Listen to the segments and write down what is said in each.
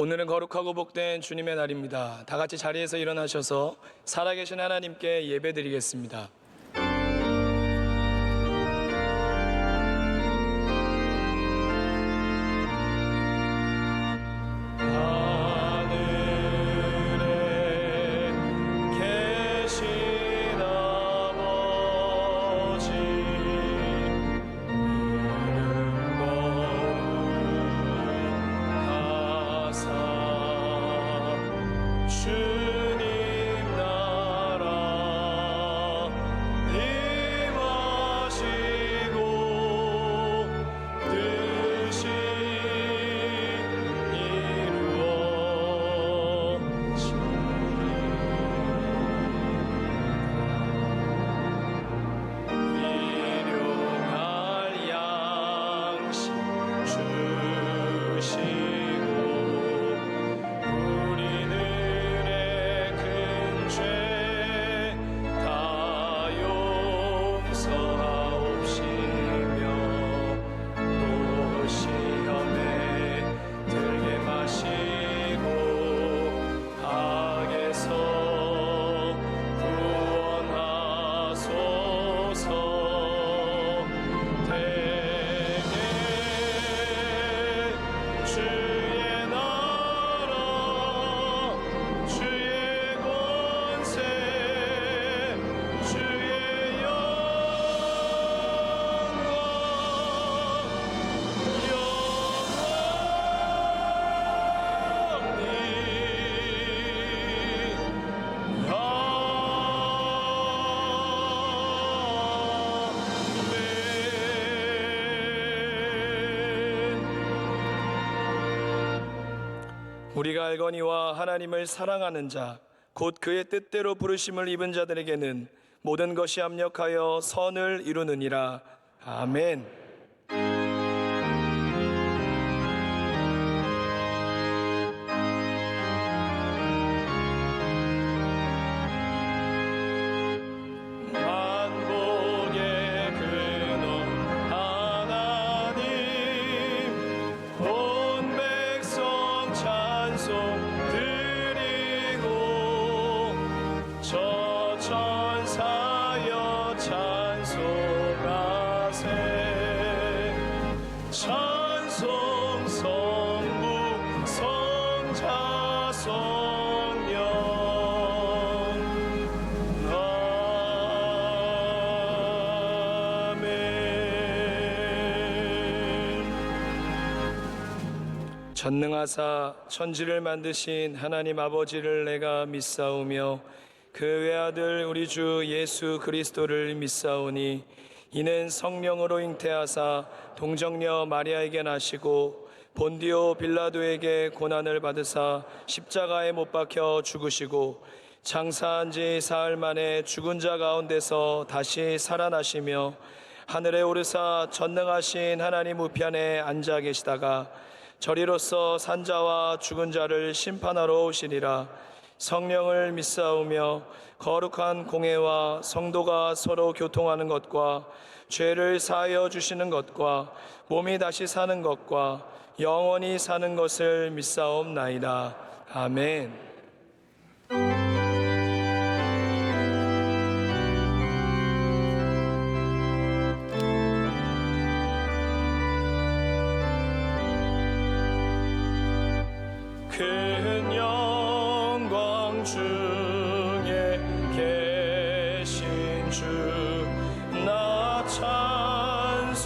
오늘은 거룩하고 복된 주님의 날입니다. 다 같이 자리에서 일어나셔서 살아계신 하나님께 예배드리겠습니다. 우리가 알거니와 하나님을 사랑하는 자, 곧 그의 뜻대로 부르심을 입은 자들에게는 모든 것이 합력하여 선을 이루느니라. 아멘. 전능하사 천지를 만드신 하나님 아버지를 내가 믿사오며 그 외아들 우리 주 예수 그리스도를 믿사오니 이는 성령으로 잉태하사 동정녀 마리아에게 나시고 본디오 빌라도에게 고난을 받으사 십자가에 못 박혀 죽으시고 장사한 지 사흘 만에 죽은 자 가운데서 다시 살아나시며 하늘에 오르사 전능하신 하나님 우편에 앉아 계시다가 저리로서 산자와 죽은 자를 심판하러 오시리라. 성령을 믿사오며 거룩한 공회와 성도가 서로 교통하는 것과 죄를 사하여 주시는 것과 몸이 다시 사는 것과 영원히 사는 것을 믿사옵나이다. 아멘. 큰 영광 중에 계신 주 나 찬송합니다.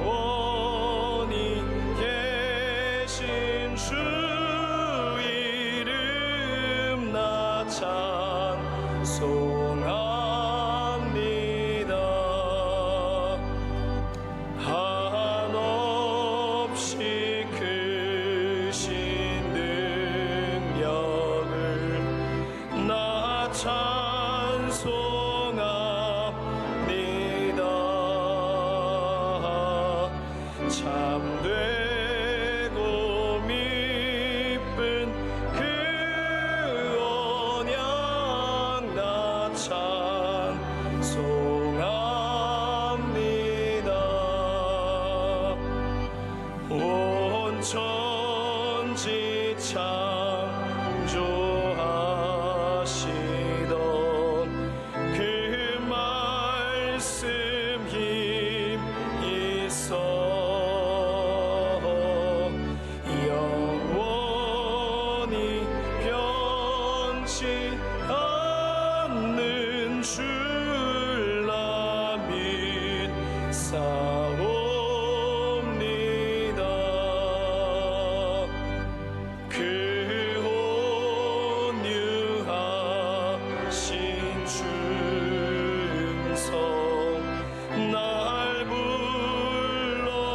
영원히 계신 주 이름 나 찬송합니다. 말씀 힘 있어 영원히 변치 않는 줄라 믿사옵니다. 그 온유하신 충성 날 불러주시고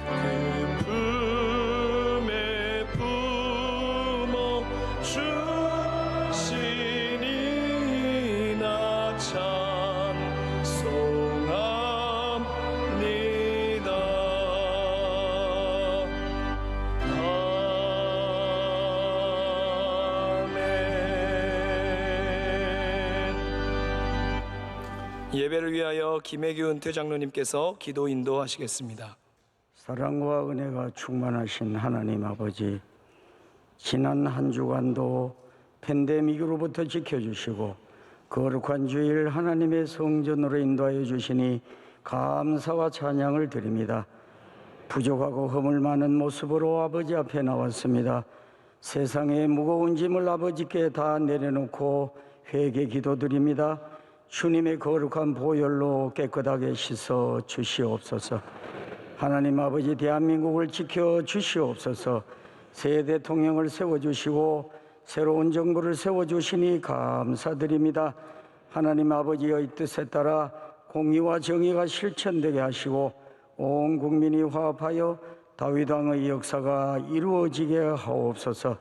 그 품에 품어 주시니 나 찬송합니다. 예배를 위하여 김혜규 은퇴 장로님께서 기도 인도하시겠습니다. 사랑과 은혜가 충만하신 하나님 아버지, 지난 한 주간도 팬데믹으로부터 지켜주시고 거룩한 주일 하나님의 성전으로 인도하여 주시니 감사와 찬양을 드립니다. 부족하고 허물 많은 모습으로 아버지 앞에 나왔습니다. 세상의 무거운 짐을 아버지께 다 내려놓고 회개 기도드립니다. 주님의 거룩한 보혈로 깨끗하게 씻어 주시옵소서. 하나님 아버지, 대한민국을 지켜 주시옵소서. 새 대통령을 세워주시고 새로운 정부를 세워주시니 감사드립니다. 하나님 아버지의 뜻에 따라 공의와 정의가 실천되게 하시고 온 국민이 화합하여 다윗 왕의 역사가 이루어지게 하옵소서.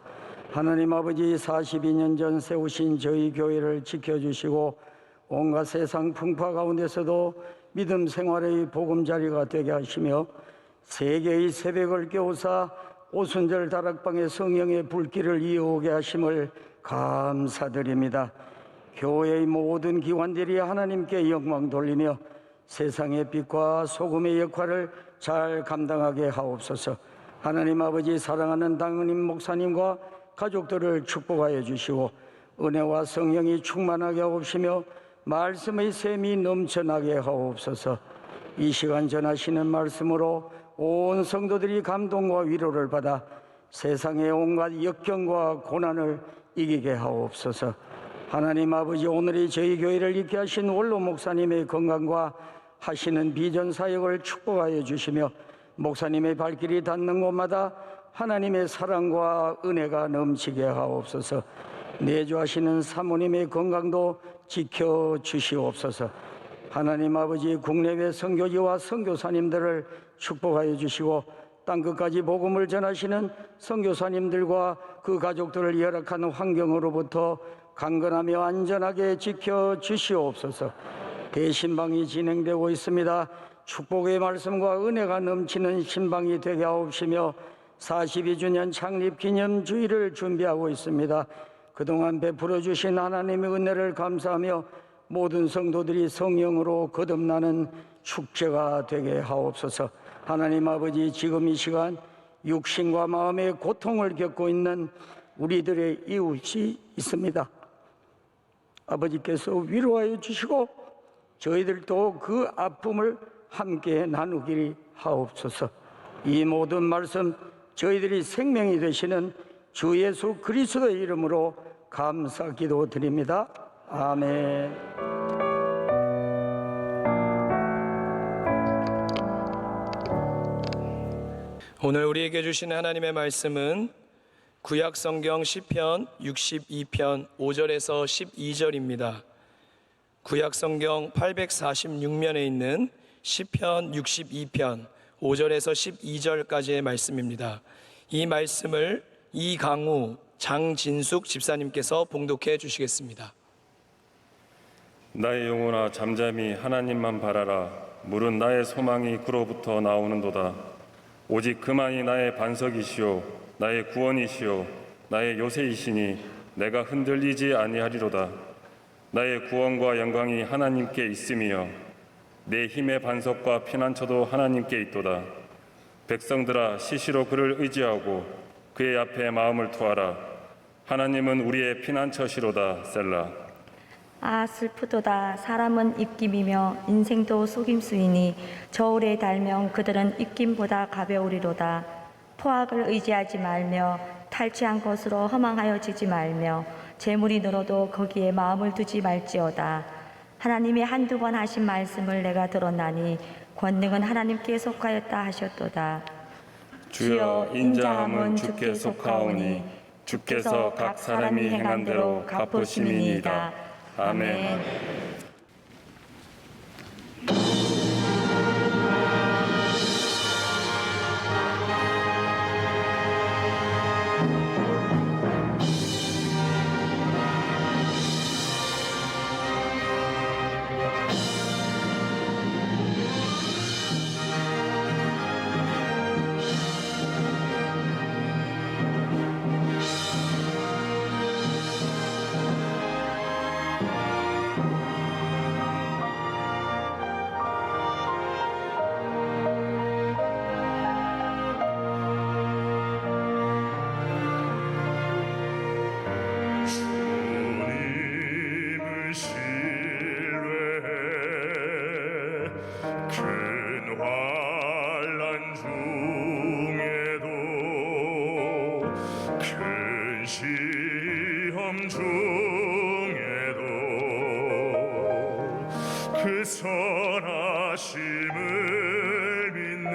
하나님 아버지, 42년 전 세우신 저희 교회를 지켜주시고 온갖 세상 풍파 가운데서도 믿음 생활의 보금자리가 되게 하시며 세계의 새벽을 깨우사 오순절 다락방의 성령의 불길을 이어오게 하심을 감사드립니다. 교회의 모든 기관들이 하나님께 영광 돌리며 세상의 빛과 소금의 역할을 잘 감당하게 하옵소서. 하나님 아버지, 사랑하는 당은임 목사님과 가족들을 축복하여 주시고 은혜와 성령이 충만하게 하옵시며 말씀의 샘이 넘쳐나게 하옵소서. 이 시간 전하시는 말씀으로 온 성도들이 감동과 위로를 받아 세상의 온갖 역경과 고난을 이기게 하옵소서. 하나님 아버지, 오늘이 저희 교회를 있게 하신 원로 목사님의 건강과 하시는 비전 사역을 축복하여 주시며 목사님의 발길이 닿는 곳마다 하나님의 사랑과 은혜가 넘치게 하옵소서. 내주하시는 사모님의 건강도 지켜 주시옵소서. 하나님 아버지, 국내외 선교지와 선교사님들을 축복하여 주시고 땅끝까지 복음을 전하시는 선교사님들과 그 가족들을 열악한 환경으로부터 강건하며 안전하게 지켜 주시옵소서. 대신방이 진행되고 있습니다. 축복의 말씀과 은혜가 넘치는 신방이 되게 하옵시며 42주년 창립 기념 주일을 준비하고 있습니다. 그동안 베풀어 주신 하나님의 은혜를 감사하며 모든 성도들이 성령으로 거듭나는 축제가 되게 하옵소서. 하나님 아버지, 지금 이 시간 육신과 마음의 고통을 겪고 있는 우리들의 이웃이 있습니다. 아버지께서 위로하여 주시고 저희들도 그 아픔을 함께 나누기를 하옵소서. 이 모든 말씀 저희들이 생명이 되시는 주 예수 그리스도의 이름으로 감사 기도드립니다. 아멘. 오늘 우리에게 주신 하나님의 말씀은 구약 성경 시편 62편 5절에서 12절입니다. 구약 성경 846면에 있는 시편 62편 5절에서 12절까지의 말씀입니다. 이 말씀을 이강우 장진숙 집사님께서 봉독해 주시겠습니다. 나의 영혼아, 잠잠히 하나님만 바라라. 물은 나의 소망이 그로부터 나오는도다. 오직 그만이 나의 반석이시오 나의 구원이시오 나의 요새이시니 내가 흔들리지 아니하리로다. 나의 구원과 영광이 하나님께 있음이여 내 힘의 반석과 피난처도 하나님께 있도다. 백성들아, 시시로 그를 의지하고 그의 앞에 마음을 투하라. 하나님은 우리의 피난처시로다. 셀라. 아 슬프도다. 사람은 입김이며 인생도 속임수이니 저울에 달면 그들은 입김보다 가벼우리로다. 포악을 의지하지 말며 탈취한 것으로 허망하여지지 말며 재물이 늘어도 거기에 마음을 두지 말지어다. 하나님이 한두 번 하신 말씀을 내가 들었나니 권능은 하나님께 속하였다 하셨도다. 주여, 인자함은 주께 속하오니 주께서 각 사람이 행한 대로 갚으심이니이다. 아멘. 주님을 신뢰해 큰 환난 중에도 큰 시험 중에도 그 선하심을 믿네.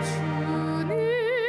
주님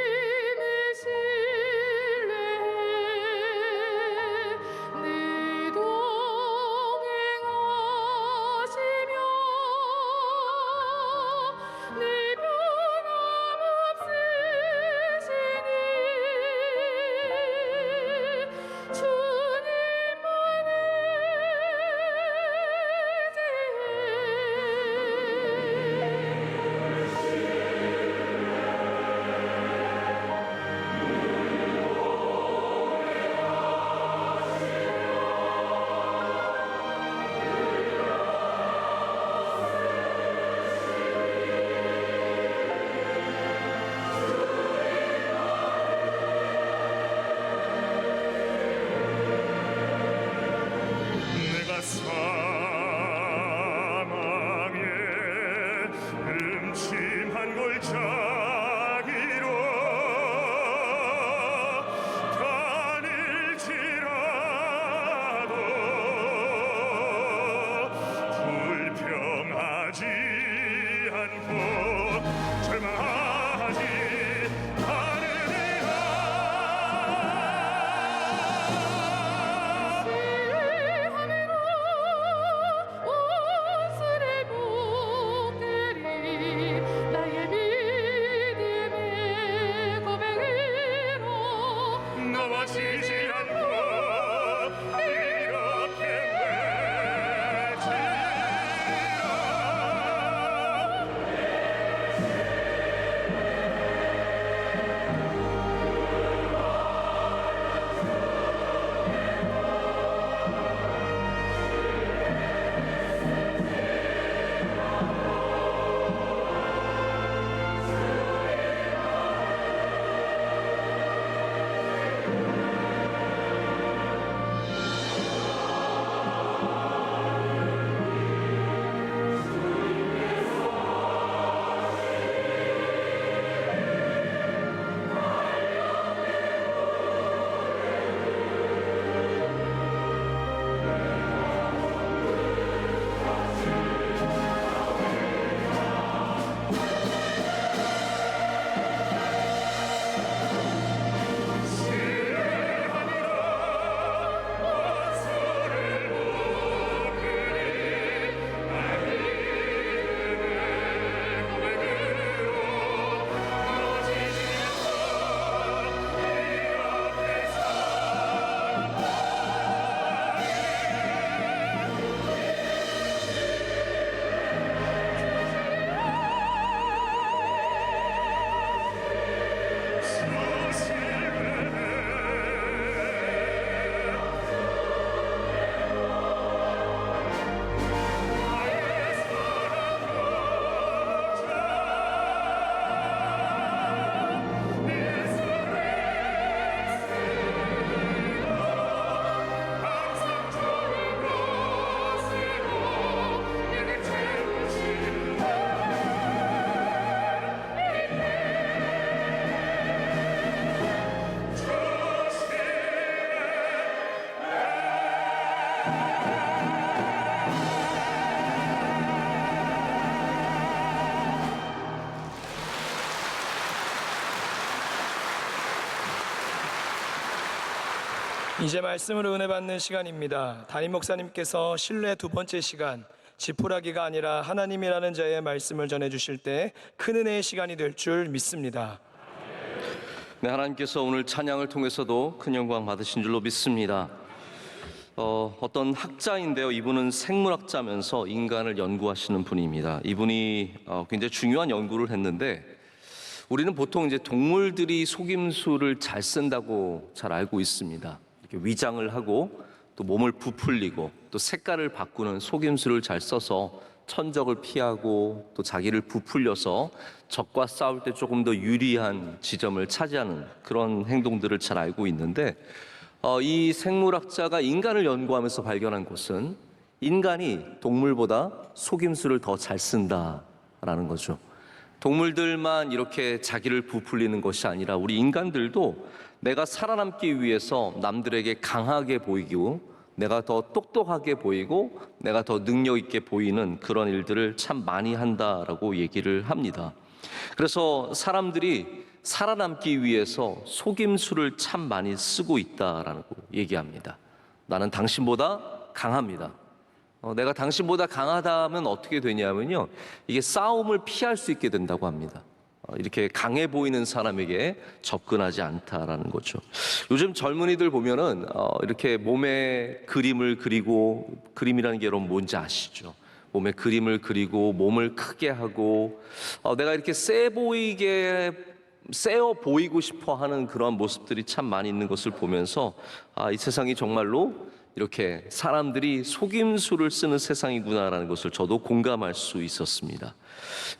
이제 말씀으로 은혜 받는 시간입니다. 담임 목사님께서 신뢰 두 번째 시간, 지푸라기가 아니라 하나님이라는 자의 말씀을 전해주실 때 큰 은혜의 시간이 될 줄 믿습니다. 네, 하나님께서 오늘 찬양을 통해서도 큰 영광 받으신 줄로 믿습니다. 어떤 학자인데요. 이분은 생물학자면서 인간을 연구하시는 분입니다. 이분이 굉장히 중요한 연구를 했는데, 우리는 보통 이제 동물들이 속임수를 잘 쓴다고 잘 알고 있습니다. 이렇게 위장을 하고 또 몸을 부풀리고 또 색깔을 바꾸는 속임수를 잘 써서 천적을 피하고 또 자기를 부풀려서 적과 싸울 때 조금 더 유리한 지점을 차지하는 그런 행동들을 잘 알고 있는데, 이 생물학자가 인간을 연구하면서 발견한 것은 인간이 동물보다 속임수를 더 잘 쓴다라는 거죠. 동물들만 이렇게 자기를 부풀리는 것이 아니라 우리 인간들도 내가 살아남기 위해서 남들에게 강하게 보이고 내가 더 똑똑하게 보이고 내가 더 능력 있게 보이는 그런 일들을 참 많이 한다라고 얘기를 합니다. 그래서 사람들이 살아남기 위해서 속임수를 참 많이 쓰고 있다라고 얘기합니다. 나는 당신보다 강합니다. 내가 당신보다 강하다 하면 어떻게 되냐면요, 이게 싸움을 피할 수 있게 된다고 합니다. 이렇게 강해 보이는 사람에게 접근하지 않다라는 거죠. 요즘 젊은이들 보면은 이렇게 몸에 그림을 그리고, 그림이라는 게 여러분 뭔지 아시죠? 몸에 그림을 그리고 몸을 크게 하고 내가 이렇게 세어 보이고 싶어 하는 그런 모습들이 참 많이 있는 것을 보면서 이 세상이 정말로 이렇게 사람들이 속임수를 쓰는 세상이구나라는 것을 저도 공감할 수 있었습니다.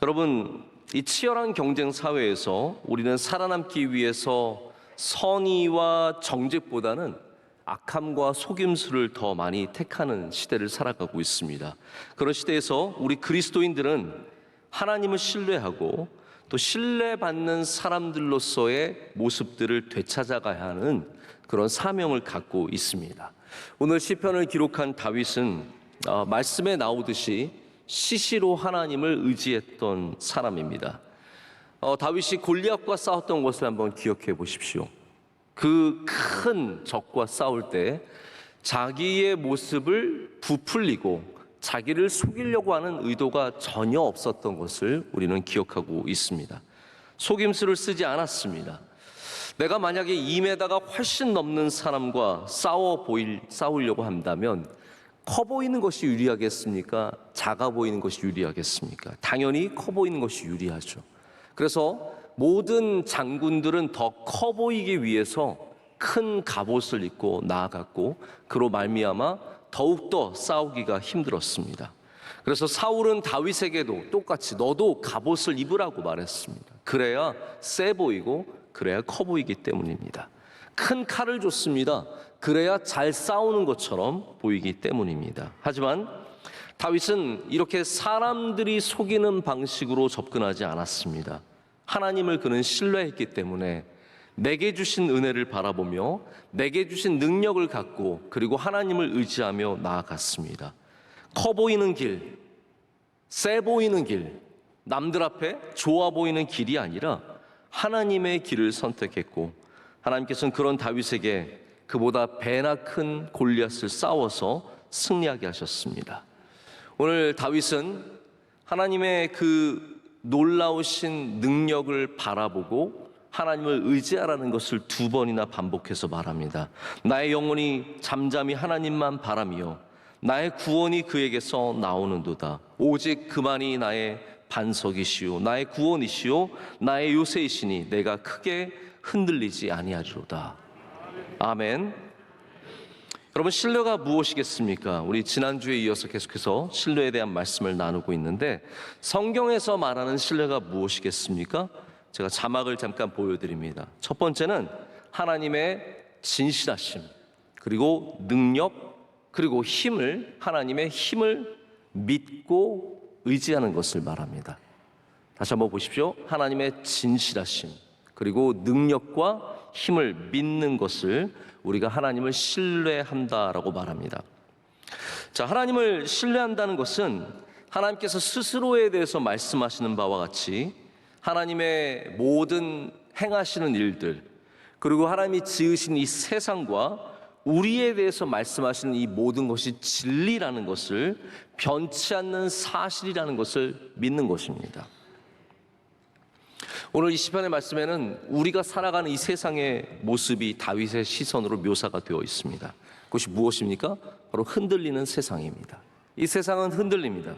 여러분, 이 치열한 경쟁 사회에서 우리는 살아남기 위해서 선의와 정직보다는 악함과 속임수를 더 많이 택하는 시대를 살아가고 있습니다. 그런 시대에서 우리 그리스도인들은 하나님을 신뢰하고 또 신뢰받는 사람들로서의 모습들을 되찾아가야 하는 그런 사명을 갖고 있습니다. 오늘 시편을 기록한 다윗은 말씀에 나오듯이 시시로 하나님을 의지했던 사람입니다. 다윗이 골리앗과 싸웠던 것을 한번 기억해 보십시오. 그 큰 적과 싸울 때 자기의 모습을 부풀리고 자기를 속이려고 하는 의도가 전혀 없었던 것을 우리는 기억하고 있습니다. 속임수를 쓰지 않았습니다. 내가 만약에 2m가 훨씬 넘는 사람과 싸우려고 한다면 커 보이는 것이 유리하겠습니까? 작아 보이는 것이 유리하겠습니까? 당연히 커 보이는 것이 유리하죠. 그래서 모든 장군들은 더 커 보이기 위해서 큰 갑옷을 입고 나아갔고 그로 말미암아 더욱더 싸우기가 힘들었습니다. 그래서 사울은 다윗에게도 똑같이 너도 갑옷을 입으라고 말했습니다. 그래야 세 보이고 그래야 커 보이기 때문입니다. 큰 칼을 줬습니다. 그래야 잘 싸우는 것처럼 보이기 때문입니다. 하지만 다윗은 이렇게 사람들이 속이는 방식으로 접근하지 않았습니다. 하나님을 그는 신뢰했기 때문에 내게 주신 은혜를 바라보며 내게 주신 능력을 갖고 그리고 하나님을 의지하며 나아갔습니다. 커 보이는 길, 세 보이는 길, 남들 앞에 좋아 보이는 길이 아니라 하나님의 길을 선택했고 하나님께서는 그런 다윗에게 그보다 배나 큰 골리앗을 싸워서 승리하게 하셨습니다. 오늘 다윗은 하나님의 그 놀라우신 능력을 바라보고 하나님을 의지하라는 것을 2번이나 반복해서 말합니다. 나의 영혼이 잠잠히 하나님만 바라며 나의 구원이 그에게서 나오는도다. 오직 그만이 나의 반석이시오 나의 구원이시오 나의 요새이시니 내가 크게 흔들리지 아니하리로다. 아멘. 여러분, 신뢰가 무엇이겠습니까? 우리 지난주에 이어서 계속해서 신뢰에 대한 말씀을 나누고 있는데 성경에서 말하는 신뢰가 무엇이겠습니까? 제가 자막을 잠깐 보여드립니다. 첫 번째는 하나님의 진실하심, 그리고 능력, 그리고 힘을, 하나님의 힘을 믿고 의지하는 것을 말합니다. 다시 한번 보십시오. 하나님의 진실하심, 그리고 능력과 힘을 믿는 것을 우리가 하나님을 신뢰한다라고 말합니다. 자, 하나님을 신뢰한다는 것은 하나님께서 스스로에 대해서 말씀하시는 바와 같이 하나님의 모든 행하시는 일들, 그리고 하나님이 지으신 이 세상과 우리에 대해서 말씀하시는 이 모든 것이 진리라는 것을, 변치 않는 사실이라는 것을 믿는 것입니다. 오늘 이 시편의 말씀에는 우리가 살아가는 이 세상의 모습이 다윗의 시선으로 묘사가 되어 있습니다. 그것이 무엇입니까? 바로 흔들리는 세상입니다. 이 세상은 흔들립니다.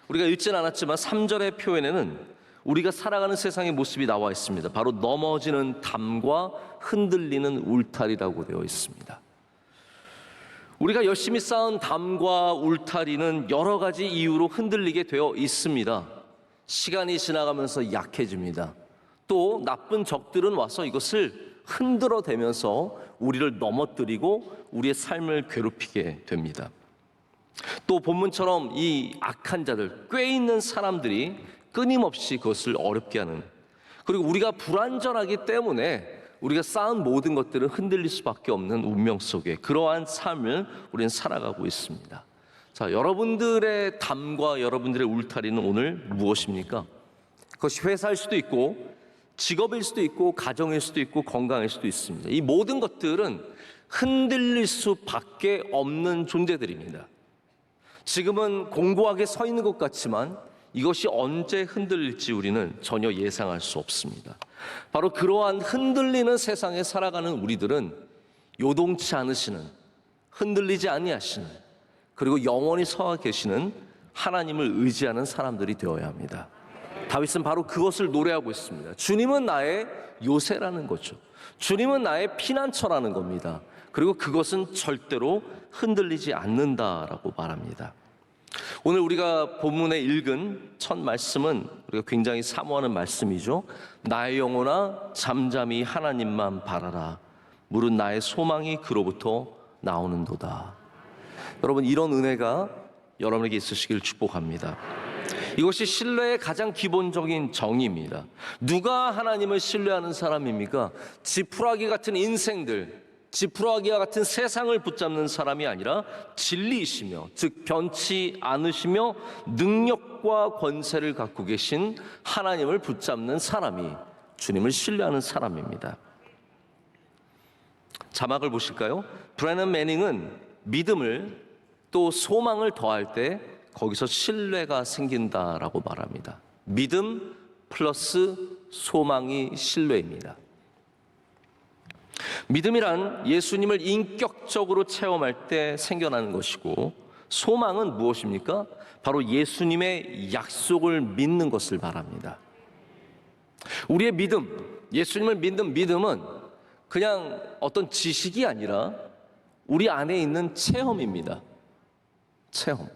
우리가 읽지는 않았지만 3절의 표현에는 우리가 살아가는 세상의 모습이 나와 있습니다. 바로 넘어지는 담과 흔들리는 울타리라고 되어 있습니다. 우리가 열심히 쌓은 담과 울타리는 여러 가지 이유로 흔들리게 되어 있습니다. 시간이 지나가면서 약해집니다. 또 나쁜 적들은 와서 이것을 흔들어대면서 우리를 넘어뜨리고 우리의 삶을 괴롭히게 됩니다. 또 본문처럼 이 악한 자들, 꾀있는 사람들이 끊임없이 그것을 어렵게 하는, 그리고 우리가 불완전하기 때문에 우리가 쌓은 모든 것들은 흔들릴 수밖에 없는 운명 속에 그러한 삶을 우리는 살아가고 있습니다. 자, 여러분들의 담과 여러분들의 울타리는 오늘 무엇입니까? 그것이 회사일 수도 있고 직업일 수도 있고 가정일 수도 있고 건강일 수도 있습니다. 이 모든 것들은 흔들릴 수밖에 없는 존재들입니다. 지금은 공고하게 서 있는 것 같지만 이것이 언제 흔들릴지 우리는 전혀 예상할 수 없습니다. 바로 그러한 흔들리는 세상에 살아가는 우리들은 요동치 않으시는, 흔들리지 아니하시는, 그리고 영원히 서 계시는 하나님을 의지하는 사람들이 되어야 합니다. 다윗은 바로 그것을 노래하고 있습니다. 주님은 나의 요새라는 거죠. 주님은 나의 피난처라는 겁니다. 그리고 그것은 절대로 흔들리지 않는다라고 말합니다. 오늘 우리가 본문에 읽은 첫 말씀은 우리가 굉장히 사모하는 말씀이죠. 나의 영혼아 잠잠히 하나님만 바라라. 무릇 나의 소망이 그로부터 나오는도다. 여러분, 이런 은혜가 여러분에게 있으시길 축복합니다. 이것이 신뢰의 가장 기본적인 정의입니다. 누가 하나님을 신뢰하는 사람입니까? 지푸라기 같은 인생들, 지푸라기와 같은 세상을 붙잡는 사람이 아니라 진리이시며, 즉 변치 않으시며 능력과 권세를 갖고 계신 하나님을 붙잡는 사람이 주님을 신뢰하는 사람입니다. 자막을 보실까요? 브래넌 매닝은 믿음을 또 소망을 더할 때 거기서 신뢰가 생긴다라고 말합니다. 믿음 플러스 소망이 신뢰입니다. 믿음이란 예수님을 인격적으로 체험할 때 생겨나는 것이고, 소망은 무엇입니까? 바로 예수님의 약속을 믿는 것을 말합니다. 우리의 믿음, 예수님을 믿는 믿음은 그냥 어떤 지식이 아니라 우리 안에 있는 체험입니다. 체험.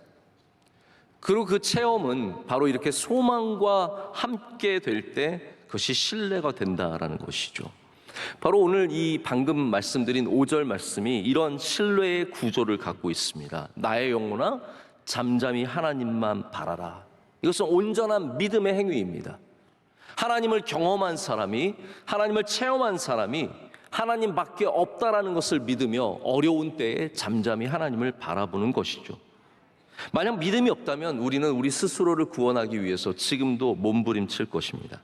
그리고 그 체험은 바로 이렇게 소망과 함께 될 때 그것이 신뢰가 된다라는 것이죠. 바로 오늘 이 방금 말씀드린 5절 말씀이 이런 신뢰의 구조를 갖고 있습니다. 나의 영혼아 잠잠히 하나님만 바라라. 이것은 온전한 믿음의 행위입니다. 하나님을 경험한 사람이, 하나님을 체험한 사람이 하나님밖에 없다라는 것을 믿으며 어려운 때에 잠잠히 하나님을 바라보는 것이죠. 만약 믿음이 없다면 우리는 우리 스스로를 구원하기 위해서 지금도 몸부림칠 것입니다.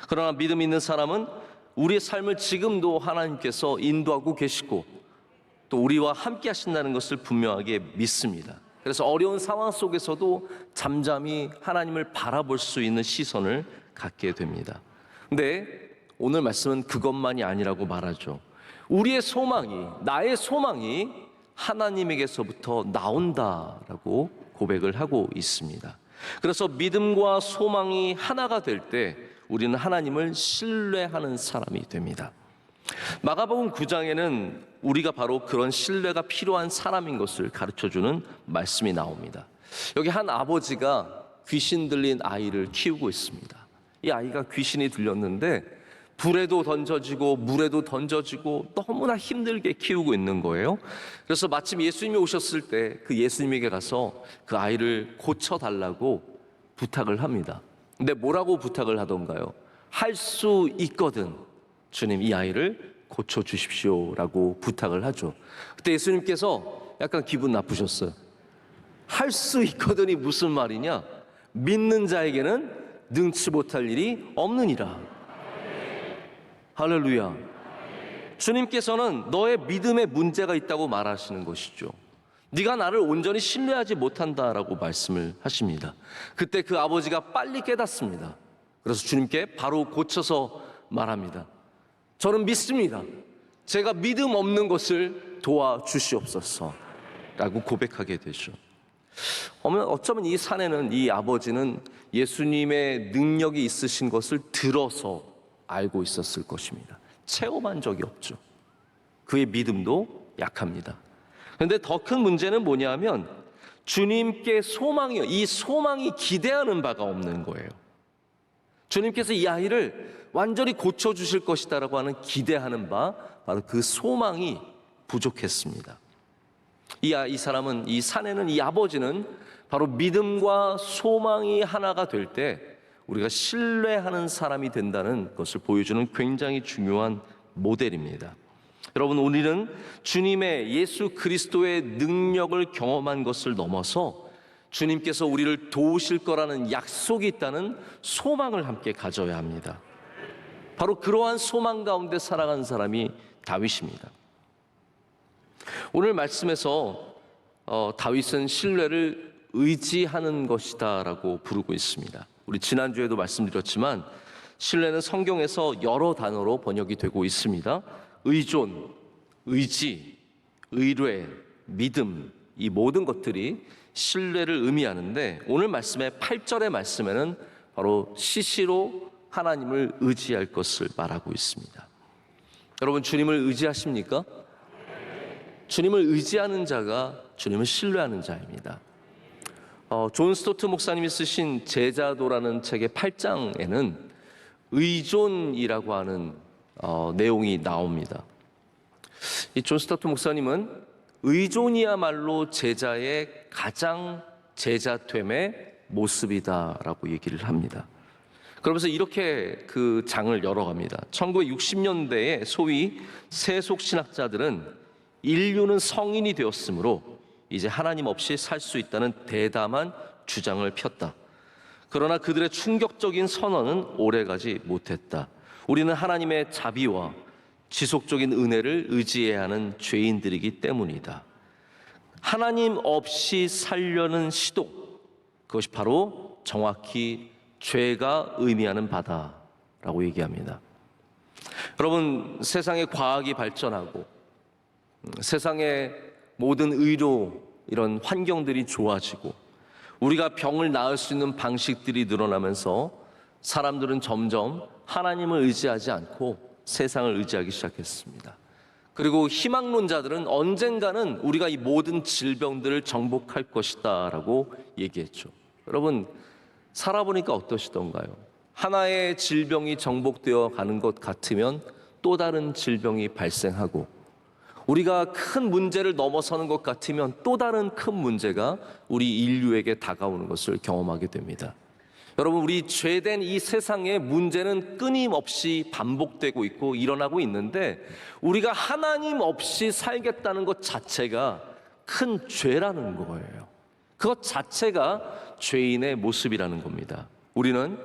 그러나 믿음 있는 사람은 우리의 삶을 지금도 하나님께서 인도하고 계시고 또 우리와 함께 하신다는 것을 분명하게 믿습니다. 그래서 어려운 상황 속에서도 잠잠히 하나님을 바라볼 수 있는 시선을 갖게 됩니다. 근데 오늘 말씀은 그것만이 아니라고 말하죠. 우리의 소망이, 나의 소망이 하나님에게서부터 나온다라고 고백을 하고 있습니다. 그래서 믿음과 소망이 하나가 될 때 우리는 하나님을 신뢰하는 사람이 됩니다. 마가복음 9장에는 우리가 바로 그런 신뢰가 필요한 사람인 것을 가르쳐주는 말씀이 나옵니다. 여기 한 아버지가 귀신 들린 아이를 키우고 있습니다. 이 아이가 귀신이 들렸는데 불에도 던져지고 물에도 던져지고 너무나 힘들게 키우고 있는 거예요. 그래서 마침 예수님이 오셨을 때 그 예수님에게 가서 그 아이를 고쳐달라고 부탁을 합니다. 근데 뭐라고 부탁을 하던가요? 할 수 있거든 주님 이 아이를 고쳐주십시오라고 부탁을 하죠. 그때 예수님께서 약간 기분 나쁘셨어요. 할 수 있거든이 무슨 말이냐? 믿는 자에게는 능치 못할 일이 없느니라. 할렐루야. 주님께서는 너의 믿음에 문제가 있다고 말하시는 것이죠. 네가 나를 온전히 신뢰하지 못한다라고 말씀을 하십니다. 그때 그 아버지가 빨리 깨닫습니다. 그래서 주님께 바로 고쳐서 말합니다. 저는 믿습니다. 제가 믿음 없는 것을 도와주시옵소서 라고 고백하게 되죠. 어쩌면 이 사내는, 이 아버지는 예수님의 능력이 있으신 것을 들어서 알고 있었을 것입니다. 체험한 적이 없죠. 그의 믿음도 약합니다. 그런데 더 큰 문제는 뭐냐면 주님께 이 소망이 기대하는 바가 없는 거예요. 주님께서 이 아이를 완전히 고쳐주실 것이다라고 하는 기대하는 바, 바로 그 소망이 부족했습니다. 이 사람은, 이 사내는, 이 아버지는 바로 믿음과 소망이 하나가 될 때 우리가 신뢰하는 사람이 된다는 것을 보여주는 굉장히 중요한 모델입니다. 여러분, 우리는 주님의 예수 그리스도의 능력을 경험한 것을 넘어서 주님께서 우리를 도우실 거라는 약속이 있다는 소망을 함께 가져야 합니다. 바로 그러한 소망 가운데 살아간 사람이 다윗입니다. 오늘 말씀에서 다윗은 신뢰를 의지하는 것이다라고 부르고 있습니다. 우리 지난주에도 말씀드렸지만 신뢰는 성경에서 여러 단어로 번역이 되고 있습니다. 의존, 의지, 의뢰, 믿음, 이 모든 것들이 신뢰를 의미하는데 오늘 말씀의 8절의 말씀에는 바로 시시로 하나님을 의지할 것을 말하고 있습니다. 여러분, 주님을 의지하십니까? 주님을 의지하는 자가 주님을 신뢰하는 자입니다. 존 스토트 목사님이 쓰신 제자도라는 책의 8장에는 의존이라고 하는 내용이 나옵니다. 이 존 스토트 목사님은 의존이야말로 제자의 가장 제자됨의 모습이다라고 얘기를 합니다. 그러면서 이렇게 그 장을 열어갑니다. 1960년대에 소위 세속신학자들은 인류는 성인이 되었으므로 이제 하나님 없이 살 수 있다는 대담한 주장을 폈다. 그러나 그들의 충격적인 선언은 오래가지 못했다. 우리는 하나님의 자비와 지속적인 은혜를 의지해야 하는 죄인들이기 때문이다. 하나님 없이 살려는 시도, 그것이 바로 정확히 죄가 의미하는 바다라고 얘기합니다. 여러분, 세상의 과학이 발전하고 세상의 모든 의료, 이런 환경들이 좋아지고 우리가 병을 나을 수 있는 방식들이 늘어나면서 사람들은 점점 하나님을 의지하지 않고 세상을 의지하기 시작했습니다. 그리고 희망론자들은 언젠가는 우리가 이 모든 질병들을 정복할 것이다 라고 얘기했죠. 여러분, 살아보니까 어떠시던가요? 하나의 질병이 정복되어 가는 것 같으면 또 다른 질병이 발생하고, 우리가 큰 문제를 넘어서는 것 같으면 또 다른 큰 문제가 우리 인류에게 다가오는 것을 경험하게 됩니다. 여러분, 우리 죄된 이 세상의 문제는 끊임없이 반복되고 있고 일어나고 있는데, 우리가 하나님 없이 살겠다는 것 자체가 큰 죄라는 거예요. 그것 자체가 죄인의 모습이라는 겁니다. 우리는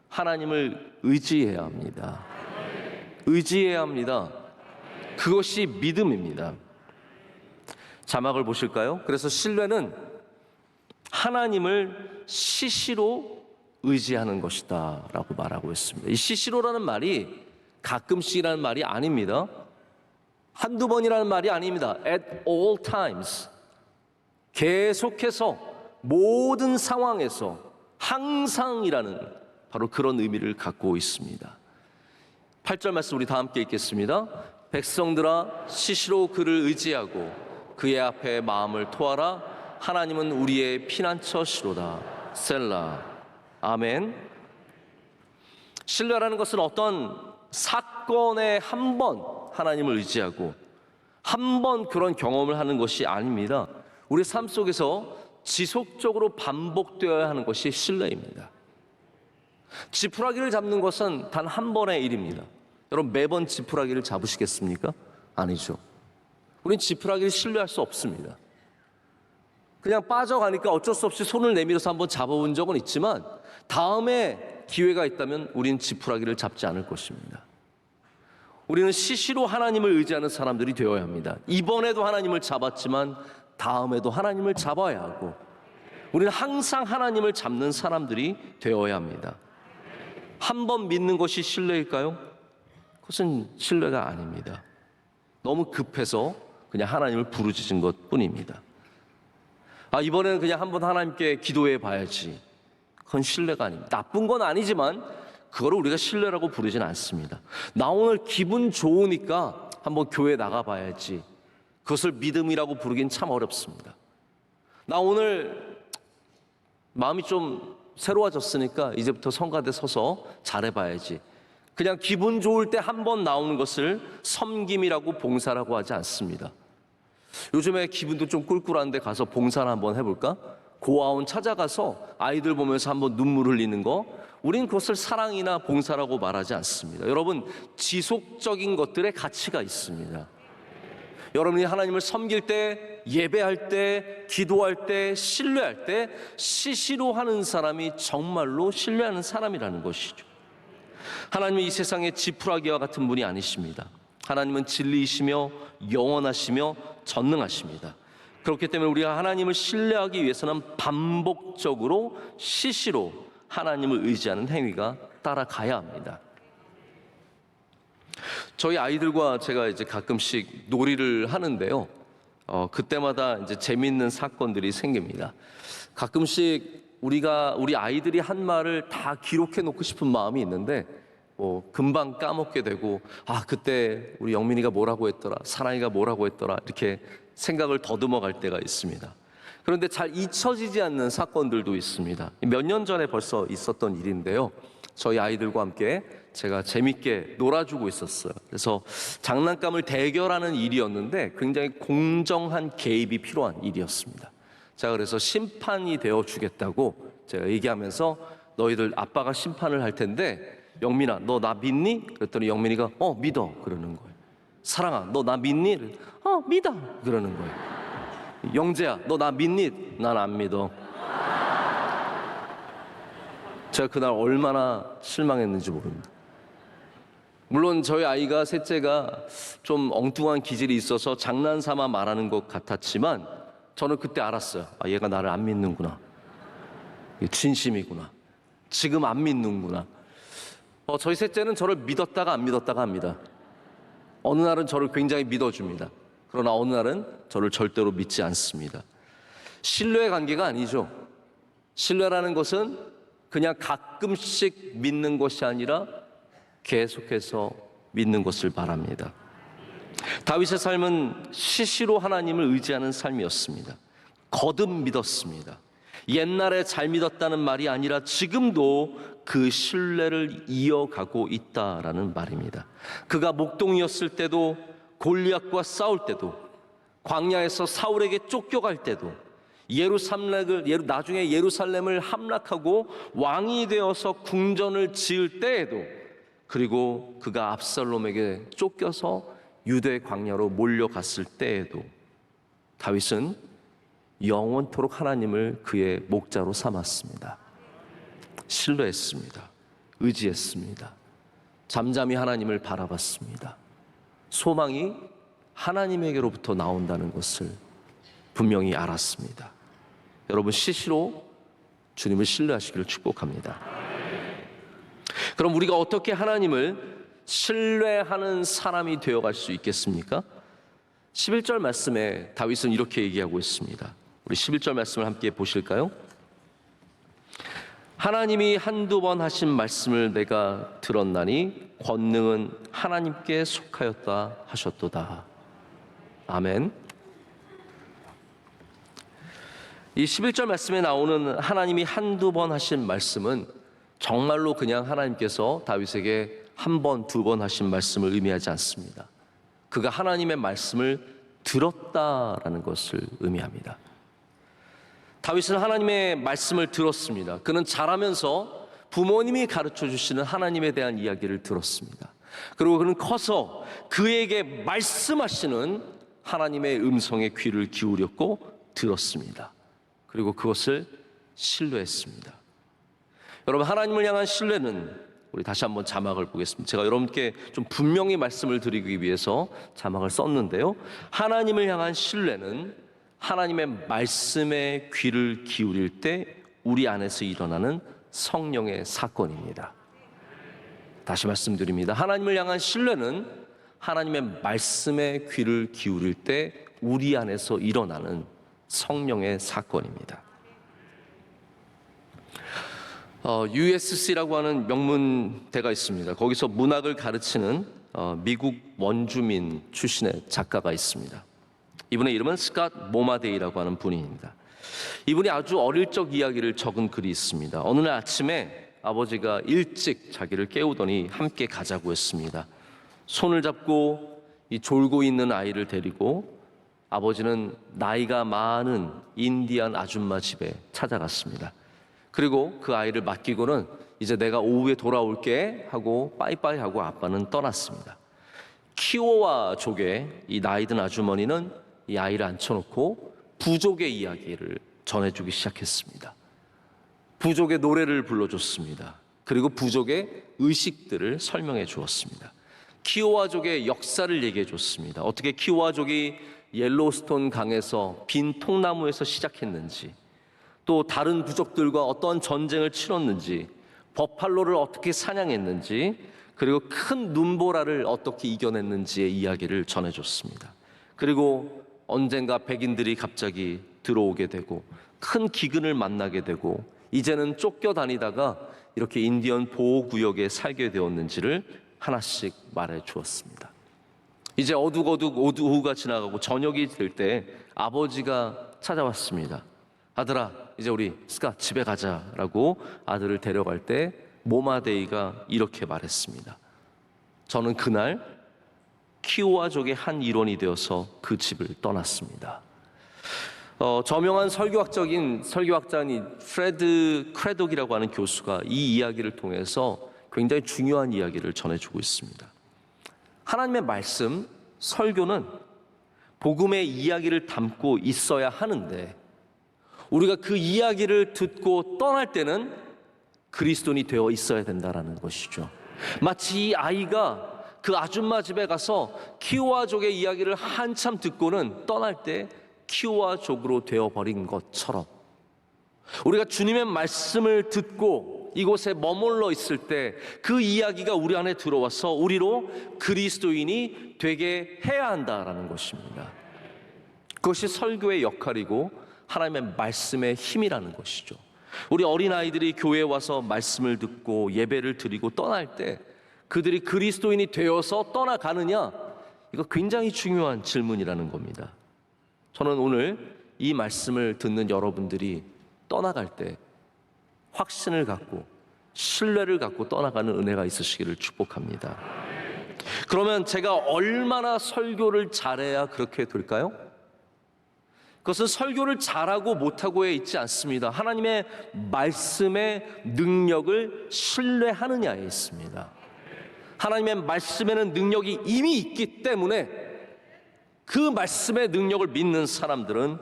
하나님을 의지해야 합니다. 의지해야 합니다. 그것이 믿음입니다. 자막을 보실까요? 그래서 신뢰는 하나님을 시시로 의지하는 것이다 라고 말하고 있습니다. 이 시시로라는 말이 가끔씩이라는 말이 아닙니다. 한두 번이라는 말이 아닙니다. At all times. 계속해서 모든 상황에서 항상이라는 바로 그런 의미를 갖고 있습니다. 8절 말씀 우리 다 함께 읽겠습니다. 백성들아, 시시로 그를 의지하고 그의 앞에 마음을 토하라. 하나님은 우리의 피난처시로다. 셀라. 아멘. 신뢰라는 것은 어떤 사건에 한 번 하나님을 의지하고 한 번 그런 경험을 하는 것이 아닙니다. 우리 삶 속에서 지속적으로 반복되어야 하는 것이 신뢰입니다. 지푸라기를 잡는 것은 단 한 번의 일입니다. 여러분, 매번 지푸라기를 잡으시겠습니까? 아니죠. 우린 지푸라기를 신뢰할 수 없습니다. 그냥 빠져가니까 어쩔 수 없이 손을 내밀어서 한번 잡아본 적은 있지만 다음에 기회가 있다면 우린 지푸라기를 잡지 않을 것입니다. 우리는 시시로 하나님을 의지하는 사람들이 되어야 합니다. 이번에도 하나님을 잡았지만 다음에도 하나님을 잡아야 하고, 우리는 항상 하나님을 잡는 사람들이 되어야 합니다. 한 번 믿는 것이 신뢰일까요? 그것은 신뢰가 아닙니다. 너무 급해서 그냥 하나님을 부르짖은 것뿐입니다. 이번에는 그냥 한번 하나님께 기도해 봐야지. 그건 신뢰가 아닙니다. 나쁜 건 아니지만 그거를 우리가 신뢰라고 부르진 않습니다. 나 오늘 기분 좋으니까 한번 교회 나가봐야지. 그것을 믿음이라고 부르긴 참 어렵습니다. 나 오늘 마음이 좀 새로워졌으니까 이제부터 성가대 서서 잘해봐야지. 그냥 기분 좋을 때 한번 나오는 것을 섬김이라고 봉사라고 하지 않습니다. 요즘에 기분도 좀 꿀꿀한데 가서 봉사를 한번 해볼까? 고아원 찾아가서 아이들 보면서 한번 눈물 흘리는 거, 우린 그것을 사랑이나 봉사라고 말하지 않습니다. 여러분, 지속적인 것들의 가치가 있습니다. 여러분이 하나님을 섬길 때, 예배할 때, 기도할 때, 신뢰할 때 시시로 하는 사람이 정말로 신뢰하는 사람이라는 것이죠. 하나님은 이 세상의 지푸라기와 같은 분이 아니십니다. 하나님은 진리이시며 영원하시며 전능하십니다. 그렇기 때문에 우리가 하나님을 신뢰하기 위해서는 반복적으로 시시로 하나님을 의지하는 행위가 따라가야 합니다. 저희 아이들과 제가 이제 가끔씩 놀이를 하는데요. 그때마다 이제 재미있는 사건들이 생깁니다. 가끔씩 우리 아이들이 한 말을 다 기록해 놓고 싶은 마음이 있는데 금방 까먹게 되고, 그때 우리 영민이가 뭐라고 했더라, 사랑이가 뭐라고 했더라, 이렇게 생각을 더듬어 갈 때가 있습니다. 그런데 잘 잊혀지지 않는 사건들도 있습니다. 몇 년 전에 벌써 있었던 일인데요. 저희 아이들과 함께 제가 재밌게 놀아주고 있었어요. 그래서 장난감을 대결하는 일이었는데 굉장히 공정한 개입이 필요한 일이었습니다. 제가 그래서 심판이 되어 주겠다고 제가 얘기하면서, 너희들 아빠가 심판을 할 텐데 영민아, 너 나 믿니? 그랬더니 영민이가 믿어 그러는 거예요. 사랑아, 너 나 믿니? 믿어 그러는 거예요. 영재야, 너 나 믿니? 난 안 믿어. 제가 그날 얼마나 실망했는지 모릅니다. 물론 저희 아이가, 셋째가 좀 엉뚱한 기질이 있어서 장난삼아 말하는 것 같았지만 저는 그때 알았어요. 얘가 나를 안 믿는구나. 진심이구나. 지금 안 믿는구나. 저희 셋째는 저를 믿었다가 안 믿었다가 합니다. 어느 날은 저를 굉장히 믿어줍니다. 그러나 어느 날은 저를 절대로 믿지 않습니다. 신뢰의 관계가 아니죠. 신뢰라는 것은 그냥 가끔씩 믿는 것이 아니라 계속해서 믿는 것을 말합니다. 다윗의 삶은 시시로 하나님을 의지하는 삶이었습니다. 거듭 믿었습니다. 옛날에 잘 믿었다는 말이 아니라 지금도 그 신뢰를 이어가고 있다라는 말입니다. 그가 목동이었을 때도, 골리앗과 싸울 때도, 광야에서 사울에게 쫓겨갈 때도, 나중에 예루살렘을 함락하고 왕이 되어서 궁전을 지을 때에도, 그리고 그가 압살롬에게 쫓겨서 유대 광야로 몰려갔을 때에도 다윗은 영원토록 하나님을 그의 목자로 삼았습니다. 신뢰했습니다. 의지했습니다. 잠잠히 하나님을 바라봤습니다. 소망이 하나님에게로부터 나온다는 것을 분명히 알았습니다. 여러분, 시시로 주님을 신뢰하시기를 축복합니다. 그럼 우리가 어떻게 하나님을 신뢰하는 사람이 되어갈 수 있겠습니까? 11절 말씀에 다윗은 이렇게 얘기하고 있습니다. 우리 11절 말씀을 함께 보실까요? 하나님이 한두 번 하신 말씀을 내가 들었나니 권능은 하나님께 속하였다 하셨도다. 아멘. 이 11절 말씀에 나오는 하나님이 한두 번 하신 말씀은 정말로 그냥 하나님께서 다윗에게 한 번, 두 번 하신 말씀을 의미하지 않습니다. 그가 하나님의 말씀을 들었다라는 것을 의미합니다. 다윗은 하나님의 말씀을 들었습니다. 그는 자라면서 부모님이 가르쳐 주시는 하나님에 대한 이야기를 들었습니다. 그리고 그는 커서 그에게 말씀하시는 하나님의 음성에 귀를 기울였고 들었습니다. 그리고 그것을 신뢰했습니다. 여러분, 하나님을 향한 신뢰는 우리 다시 한번 자막을 보겠습니다. 제가 여러분께 좀 분명히 말씀을 드리기 위해서 자막을 썼는데요. 하나님을 향한 신뢰는 하나님의 말씀에 귀를 기울일 때 우리 안에서 일어나는 성령의 사건입니다. 다시 말씀드립니다. 하나님을 향한 신뢰는 하나님의 말씀에 귀를 기울일 때 우리 안에서 일어나는 성령의 사건입니다. USC라고 하는 명문대가 있습니다. 거기서 문학을 가르치는 미국 원주민 출신의 작가가 있습니다. 이분의 이름은 스캇 모마데이라고 하는 분입니다. 이분이 아주 어릴 적 이야기를 적은 글이 있습니다. 어느 날 아침에 아버지가 일찍 자기를 깨우더니 함께 가자고 했습니다. 손을 잡고 이 졸고 있는 아이를 데리고 아버지는 나이가 많은 인디안 아줌마 집에 찾아갔습니다. 그리고 그 아이를 맡기고는 이제 내가 오후에 돌아올게 하고 빠이빠이 하고 아빠는 떠났습니다. 키오와족의 이 나이든 아주머니는 이 아이를 앉혀놓고 부족의 이야기를 전해주기 시작했습니다. 부족의 노래를 불러줬습니다. 그리고 부족의 의식들을 설명해 주었습니다. 키오와족의 역사를 얘기해 줬습니다. 어떻게 키오와족이 옐로스톤 강에서 빈 통나무에서 시작했는지, 또 다른 부족들과 어떤 전쟁을 치렀는지, 버팔로를 어떻게 사냥했는지, 그리고 큰 눈보라를 어떻게 이겨냈는지의 이야기를 전해줬습니다. 그리고 언젠가 백인들이 갑자기 들어오게 되고 큰 기근을 만나게 되고 이제는 쫓겨다니다가 이렇게 인디언 보호구역에 살게 되었는지를 하나씩 말해 주었습니다. 이제 어둑어둑 오후가 지나가고 저녁이 될 때 아버지가 찾아왔습니다. 아들아, 이제 우리 스캇 집에 가자라고 아들을 데려갈 때 모마데이가 이렇게 말했습니다. 저는 그날 키오와족의 한 일원이 되어서 그 집을 떠났습니다. 저명한 설교학자인 프레드 크레독이라고 하는 교수가 이 이야기를 통해서 굉장히 중요한 이야기를 전해주고 있습니다. 하나님의 말씀, 설교는 복음의 이야기를 담고 있어야 하는데 우리가 그 이야기를 듣고 떠날 때는 그리스도인이 되어 있어야 된다는 것이죠. 마치 이 아이가 그 아줌마 집에 가서 키오와족의 이야기를 한참 듣고는 떠날 때 키오와족으로 되어버린 것처럼 우리가 주님의 말씀을 듣고 이곳에 머물러 있을 때 그 이야기가 우리 안에 들어와서 우리로 그리스도인이 되게 해야 한다라는 것입니다. 그것이 설교의 역할이고 하나님의 말씀의 힘이라는 것이죠. 우리 어린아이들이 교회에 와서 말씀을 듣고 예배를 드리고 떠날 때 그들이 그리스도인이 되어서 떠나가느냐, 이거 굉장히 중요한 질문이라는 겁니다. 저는 오늘 이 말씀을 듣는 여러분들이 떠나갈 때 확신을 갖고 신뢰를 갖고 떠나가는 은혜가 있으시기를 축복합니다. 그러면 제가 얼마나 설교를 잘해야 그렇게 될까요? 그것은 설교를 잘하고 못하고에 있지 않습니다. 하나님의 말씀의 능력을 신뢰하느냐에 있습니다. 하나님의 말씀에는 능력이 이미 있기 때문에 그 말씀의 능력을 믿는 사람들은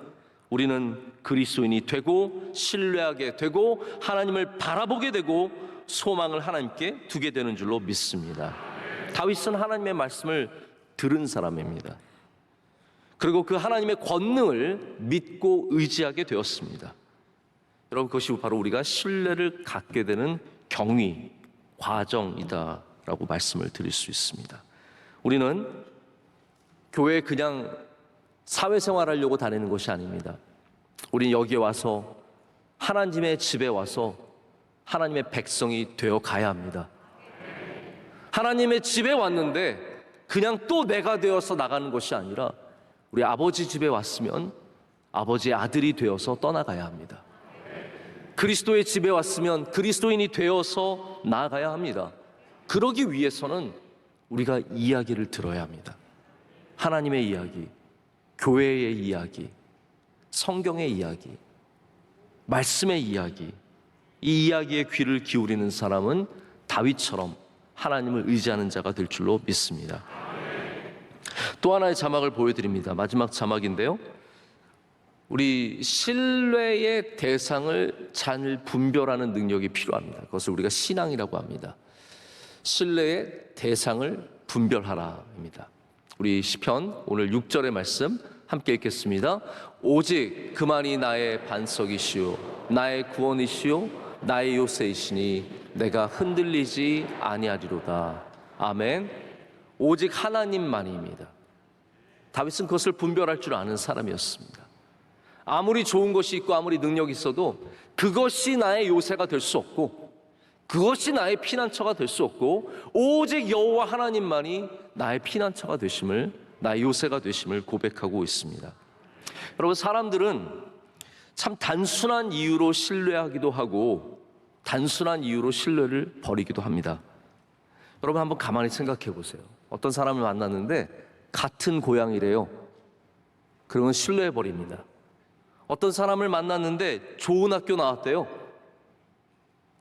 우리는 그리스도인이 되고 신뢰하게 되고 하나님을 바라보게 되고 소망을 하나님께 두게 되는 줄로 믿습니다. 다윗은 하나님의 말씀을 들은 사람입니다. 그리고 그 하나님의 권능을 믿고 의지하게 되었습니다. 여러분, 그것이 바로 우리가 신뢰를 갖게 되는 경위, 과정이다라고 말씀을 드릴 수 있습니다. 우리는 교회에 그냥 사회생활하려고 다니는 것이 아닙니다. 우리는 여기에 와서 하나님의 집에 와서 하나님의 백성이 되어 가야 합니다. 하나님의 집에 왔는데 그냥 또 내가 되어서 나가는 것이 아니라 우리 아버지 집에 왔으면 아버지의 아들이 되어서 떠나가야 합니다. 그리스도의 집에 왔으면 그리스도인이 되어서 나아가야 합니다. 그러기 위해서는 우리가 이야기를 들어야 합니다. 하나님의 이야기, 교회의 이야기, 성경의 이야기, 말씀의 이야기, 이 이야기에 귀를 기울이는 사람은 다윗처럼 하나님을 의지하는 자가 될 줄로 믿습니다. 또 하나의 자막을 보여드립니다. 마지막 자막인데요. 우리 신뢰의 대상을 잘 분별하는 능력이 필요합니다. 그것을 우리가 신앙이라고 합니다. 신뢰의 대상을 분별하라입니다. 우리 시편 오늘 6절의 말씀 함께 읽겠습니다. 오직 그만이 나의 반석이시오 나의 구원이시오 나의 요새이시니 내가 흔들리지 아니하리로다. 아멘. 오직 하나님만입니다. 다윗은 그것을 분별할 줄 아는 사람이었습니다. 아무리 좋은 것이 있고 아무리 능력이 있어도 그것이 나의 요새가 될 수 없고 그것이 나의 피난처가 될 수 없고 오직 여호와 하나님만이 나의 피난처가 되심을, 나의 요새가 되심을 고백하고 있습니다. 여러분, 사람들은 참 단순한 이유로 신뢰하기도 하고 단순한 이유로 신뢰를 버리기도 합니다. 여러분, 한번 가만히 생각해 보세요. 어떤 사람을 만났는데 같은 고향이래요. 그러면 신뢰해 버립니다. 어떤 사람을 만났는데 좋은 학교 나왔대요.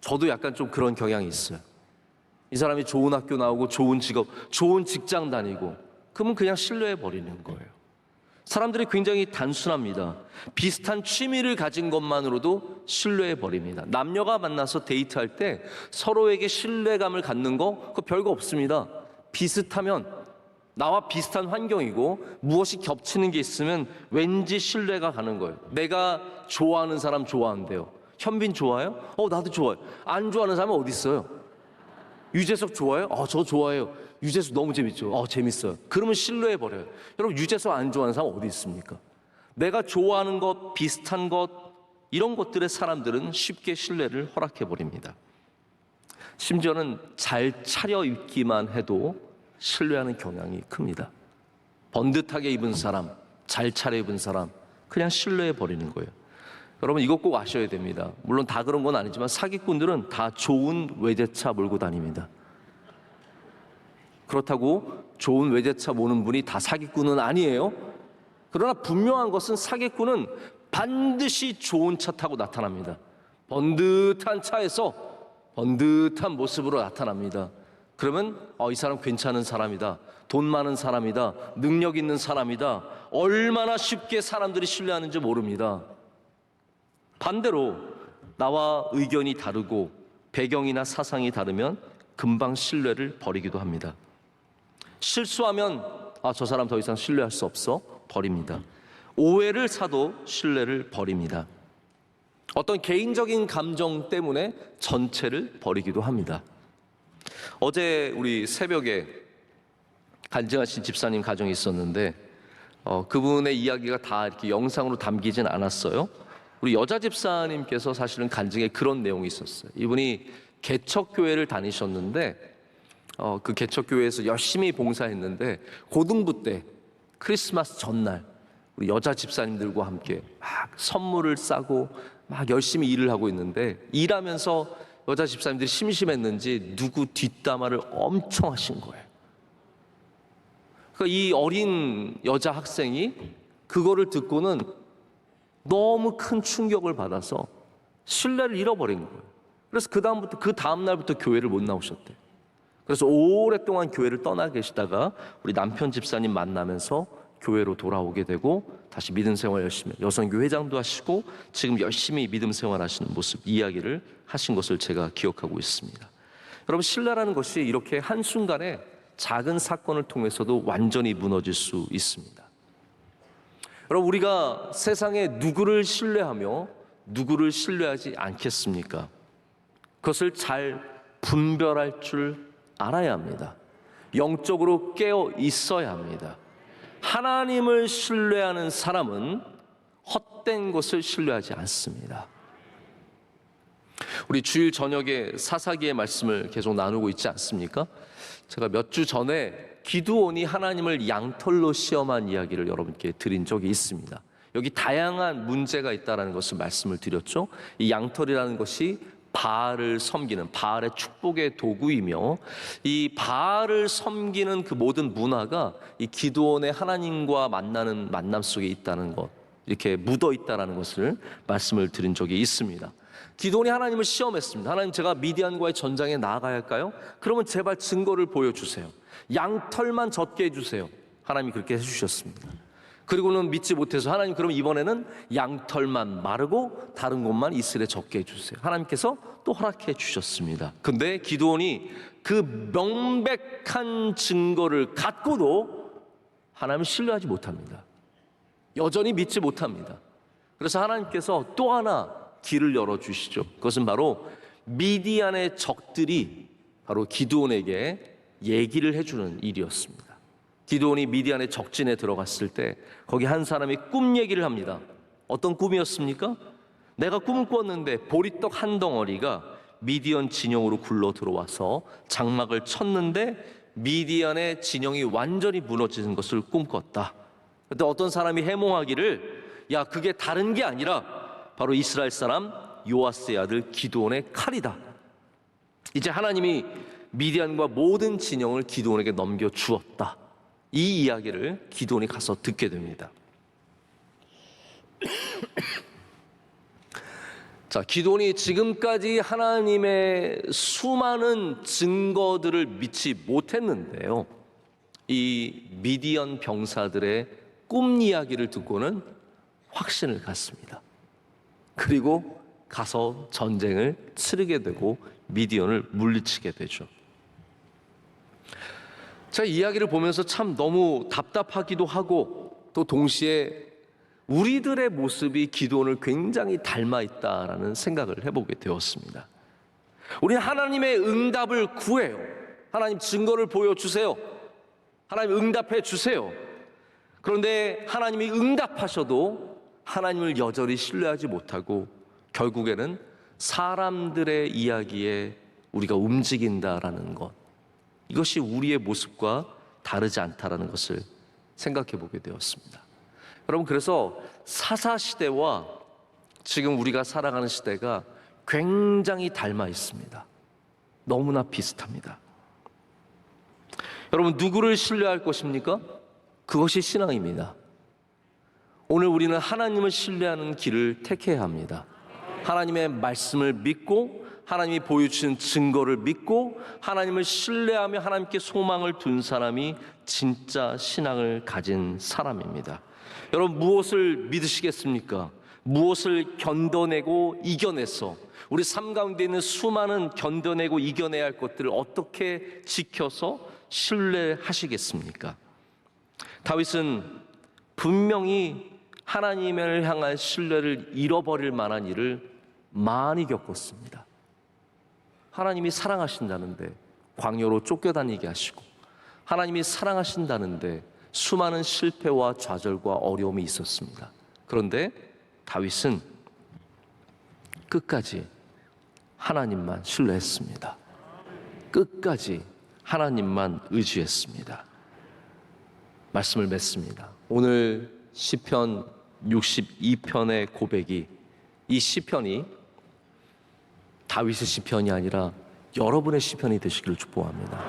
저도 약간 좀 그런 경향이 있어요. 이 사람이 좋은 학교 나오고 좋은 직업, 좋은 직장 다니고 그러면 그냥 신뢰해 버리는 거예요. 사람들이 굉장히 단순합니다. 비슷한 취미를 가진 것만으로도 신뢰해 버립니다. 남녀가 만나서 데이트할 때 서로에게 신뢰감을 갖는 거 그거 별거 없습니다. 비슷하면 나와 비슷한 환경이고 무엇이 겹치는 게 있으면 왠지 신뢰가 가는 거예요. 내가 좋아하는 사람 좋아한대요. 현빈 좋아해요? 나도 좋아요. 안 좋아하는 사람은 어디 있어요? 유재석 좋아해요? 저 좋아해요. 유재석 너무 재밌죠? 재밌어요. 그러면 신뢰해버려요. 여러분, 유재석 안 좋아하는 사람 어디 있습니까? 내가 좋아하는 것, 비슷한 것, 이런 것들의 사람들은 쉽게 신뢰를 허락해버립니다. 심지어는 잘 차려입기만 해도 신뢰하는 경향이 큽니다. 번듯하게 입은 사람, 잘 차려입은 사람, 그냥 신뢰해버리는 거예요. 여러분, 이것 꼭 아셔야 됩니다. 물론 다 그런 건 아니지만 사기꾼들은 다 좋은 외제차 몰고 다닙니다. 그렇다고 좋은 외제차 모는 분이 다 사기꾼은 아니에요. 그러나 분명한 것은 사기꾼은 반드시 좋은 차 타고 나타납니다. 번듯한 차에서 번듯한 모습으로 나타납니다. 그러면 이 사람 괜찮은 사람이다, 돈 많은 사람이다, 능력 있는 사람이다, 얼마나 쉽게 사람들이 신뢰하는지 모릅니다. 반대로 나와 의견이 다르고 배경이나 사상이 다르면 금방 신뢰를 버리기도 합니다. 실수하면 저 사람 더 이상 신뢰할 수 없어 버립니다. 오해를 사도 신뢰를 버립니다. 어떤 개인적인 감정 때문에 전체를 버리기도 합니다. 어제 우리 새벽에 간증하신 집사님 가정이 있었는데 그분의 이야기가 다 이렇게 영상으로 담기진 않았어요. 우리 여자 집사님께서 사실은 간증에 그런 내용이 있었어요. 이분이 개척교회를 다니셨는데 그 개척교회에서 열심히 봉사했는데 고등부 때 크리스마스 전날 우리 여자 집사님들과 함께 막 선물을 싸고 막 열심히 일을 하고 있는데 일하면서 여자 집사님들이 심심했는지 누구 뒷담화를 엄청 하신 거예요. 그러니까 이 어린 여자 학생이 그거를 듣고는 너무 큰 충격을 받아서 신뢰를 잃어버린 거예요. 그래서 그 다음 날부터 교회를 못 나오셨대요. 그래서 오랫동안 교회를 떠나 계시다가 우리 남편 집사님 만나면서 교회로 돌아오게 되고 다시 믿음 생활 열심히 여성교회 회장도 하시고 지금 열심히 믿음 생활하시는 모습 이야기를 하신 것을 제가 기억하고 있습니다. 여러분, 신뢰라는 것이 이렇게 한순간에 작은 사건을 통해서도 완전히 무너질 수 있습니다. 여러분, 우리가 세상에 누구를 신뢰하며 누구를 신뢰하지 않겠습니까? 그것을 잘 분별할 줄 알아야 합니다. 영적으로 깨어 있어야 합니다. 하나님을 신뢰하는 사람은 헛된 것을 신뢰하지 않습니다. 우리 주일 저녁에 사사기의 말씀을 계속 나누고 있지 않습니까? 제가 몇 주 전에 기드온이 하나님을 양털로 시험한 이야기를 여러분께 드린 적이 있습니다. 여기 다양한 문제가 있다는 것을 말씀을 드렸죠. 이 양털이라는 것이 바알을 섬기는 바알의 축복의 도구이며 이 바알을 섬기는 그 모든 문화가 이 기드온의 하나님과 만나는 만남 속에 있다는 것, 이렇게 묻어 있다는 것을 말씀을 드린 적이 있습니다. 기드온이 하나님을 시험했습니다. 하나님, 제가 미디안과의 전장에 나아가야 할까요? 그러면 제발 증거를 보여주세요. 양털만 젖게 해주세요. 하나님이 그렇게 해주셨습니다. 그리고는 믿지 못해서 하나님 그럼 이번에는 양털만 마르고 다른 곳만 이스라엘에 적게 해주세요. 하나님께서 또 허락해 주셨습니다. 근데 기드온이 그 명백한 증거를 갖고도 하나님을 신뢰하지 못합니다. 여전히 믿지 못합니다. 그래서 하나님께서 또 하나 길을 열어주시죠. 그것은 바로 미디안의 적들이 바로 기드온에게 얘기를 해주는 일이었습니다. 기드온이 미디안의 적진에 들어갔을 때 거기 한 사람이 꿈 얘기를 합니다. 어떤 꿈이었습니까? 내가 꿈을 꿨는데 보리떡 한 덩어리가 미디안 진영으로 굴러 들어와서 장막을 쳤는데 미디안의 진영이 완전히 무너지는 것을 꿈꿨다. 그때 어떤 사람이 해몽하기를 야 그게 다른 게 아니라 바로 이스라엘 사람 요아스의 아들 기드온의 칼이다. 이제 하나님이 미디안과 모든 진영을 기드온에게 넘겨주었다. 이 이야기를 기드온이 가서 듣게 됩니다. 자, 기드온이 지금까지 하나님의 수많은 증거들을 믿지 못했는데요. 이 미디안 병사들의 꿈 이야기를 듣고는 확신을 갖습니다. 그리고 가서 전쟁을 치르게 되고 미디안을 물리치게 되죠. 제가 이야기를 보면서 참 너무 답답하기도 하고 또 동시에 우리들의 모습이 기드온을 굉장히 닮아 있다라는 생각을 해보게 되었습니다. 우리는 하나님의 응답을 구해요. 하나님 증거를 보여주세요. 하나님 응답해 주세요. 그런데 하나님이 응답하셔도 하나님을 여전히 신뢰하지 못하고 결국에는 사람들의 이야기에 우리가 움직인다라는 것, 이것이 우리의 모습과 다르지 않다라는 것을 생각해 보게 되었습니다. 여러분, 그래서 사사시대와 지금 우리가 살아가는 시대가 굉장히 닮아 있습니다. 너무나 비슷합니다. 여러분, 누구를 신뢰할 것입니까? 그것이 신앙입니다. 오늘 우리는 하나님을 신뢰하는 길을 택해야 합니다. 하나님의 말씀을 믿고 하나님이 보여주신 증거를 믿고 하나님을 신뢰하며 하나님께 소망을 둔 사람이 진짜 신앙을 가진 사람입니다. 여러분, 무엇을 믿으시겠습니까? 무엇을 견뎌내고 이겨내서 우리 삶 가운데 있는 수많은 견뎌내고 이겨내야 할 것들을 어떻게 지켜서 신뢰하시겠습니까? 다윗은 분명히 하나님을 향한 신뢰를 잃어버릴 만한 일을 많이 겪었습니다. 하나님이 사랑하신다는데 광야로 쫓겨다니게 하시고, 하나님이 사랑하신다는데 수많은 실패와 좌절과 어려움이 있었습니다. 그런데 다윗은 끝까지 하나님만 신뢰했습니다. 끝까지 하나님만 의지했습니다. 말씀을 맺습니다. 오늘 시편 62편의 고백이, 이 시편이 다윗의 시편이 아니라 여러분의 시편이 되시기를 축복합니다.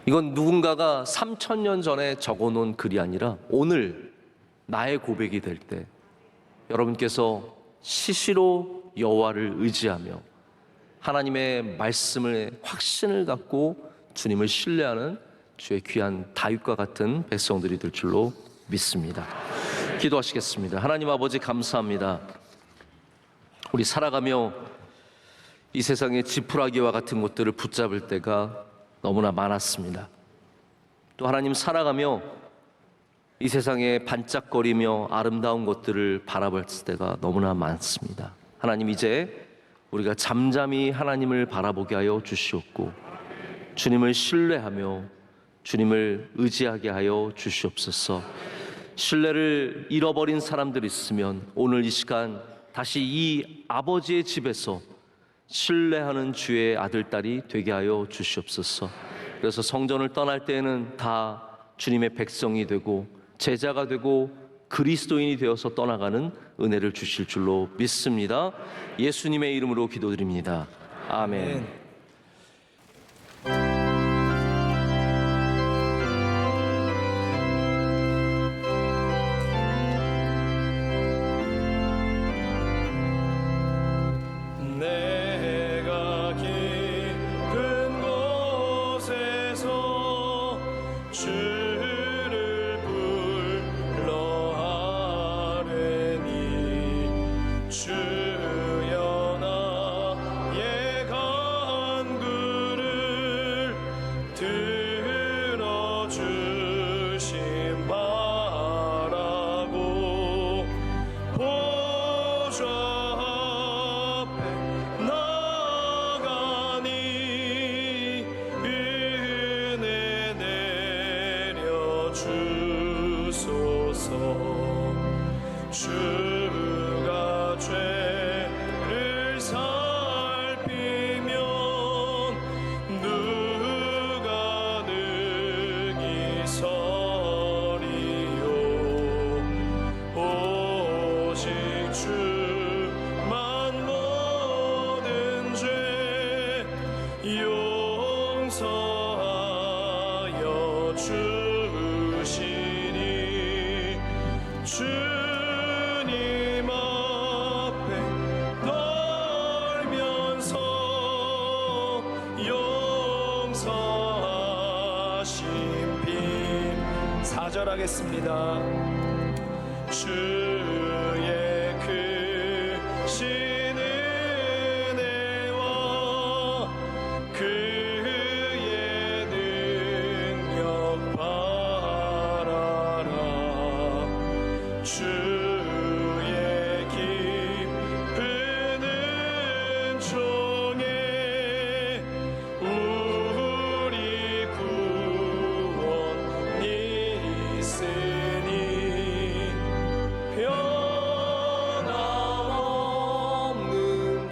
이건 누군가가 3000년 전에 적어놓은 글이 아니라 오늘 나의 고백이 될 때 여러분께서 시시로 여호와를 의지하며 하나님의 말씀을 확신을 갖고 주님을 신뢰하는 주의 귀한 다윗과 같은 백성들이 될 줄로 믿습니다. 기도하시겠습니다. 하나님 아버지, 감사합니다. 우리 살아가며 이 세상의 지푸라기와 같은 것들을 붙잡을 때가 너무나 많았습니다. 또 하나님, 살아가며 이 세상에 반짝거리며 아름다운 것들을 바라볼 때가 너무나 많습니다. 하나님, 이제 우리가 잠잠히 하나님을 바라보게 하여 주시옵고 주님을 신뢰하며 주님을 의지하게 하여 주시옵소서. 신뢰를 잃어버린 사람들이 있으면 오늘 이 시간 다시 이 아버지의 집에서 신뢰하는 주의 아들, 딸이 되게 하여 주시옵소서. 그래서 성전을 떠날 때에는 다 주님의 백성이 되고 제자가 되고 그리스도인이 되어서 떠나가는 은혜를 주실 줄로 믿습니다. 예수님의 이름으로 기도드립니다. 아멘. 내가 깊은 곳에서 주를 불러 용서하여 주시니 주님 앞에 떨면서 용서하신 빈 4절 하겠습니다. 주의 크신 은혜와 그의 능력 바라라. 주의 깊은 은총에 우리 구원이 있으니 변함없는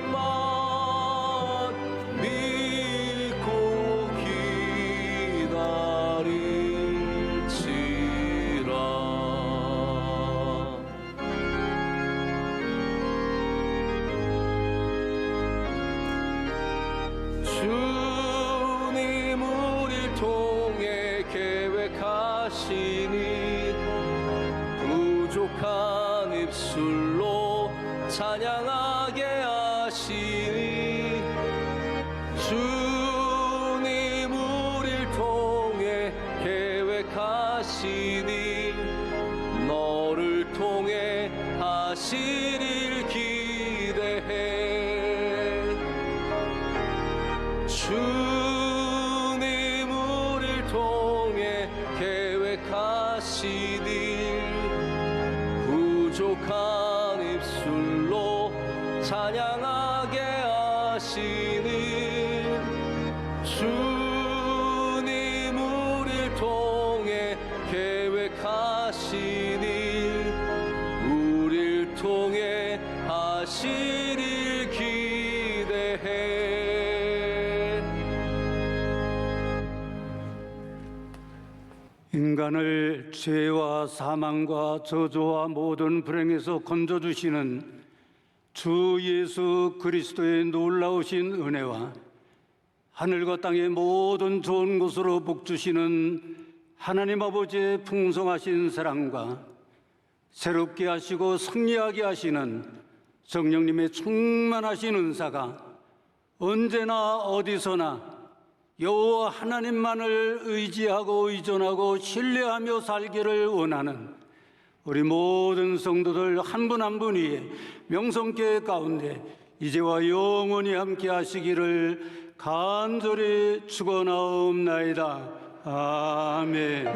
주님만 믿고 기다릴지라. 주님 우리를 통해 계획하시니 부족한 입술로 찬양하게 하시니 주님 우리를 통해 계획하시니 너를 통해 하시릴 기대해. 주님 우리를 통해 계획하시니 부족한 입술로 찬양하게 하시니 주님 우리를 통해 계획하시니 우리를 통해 하시릴 기대해. 인간을 죄와 사망과 저주와 모든 불행에서 건져주시는 주 예수 그리스도의 놀라우신 은혜와 하늘과 땅의 모든 좋은 곳으로 복주시는 하나님 아버지의 풍성하신 사랑과 새롭게 하시고 승리하게 하시는 성령님의 충만하신 은사가 언제나 어디서나 여호와 하나님만을 의지하고 의존하고 신뢰하며 살기를 원하는 우리 모든 성도들 한 분 한 분 위에 명성교회 가운데 이제와 영원히 함께 하시기를 간절히 축원하옵나이다. 아멘.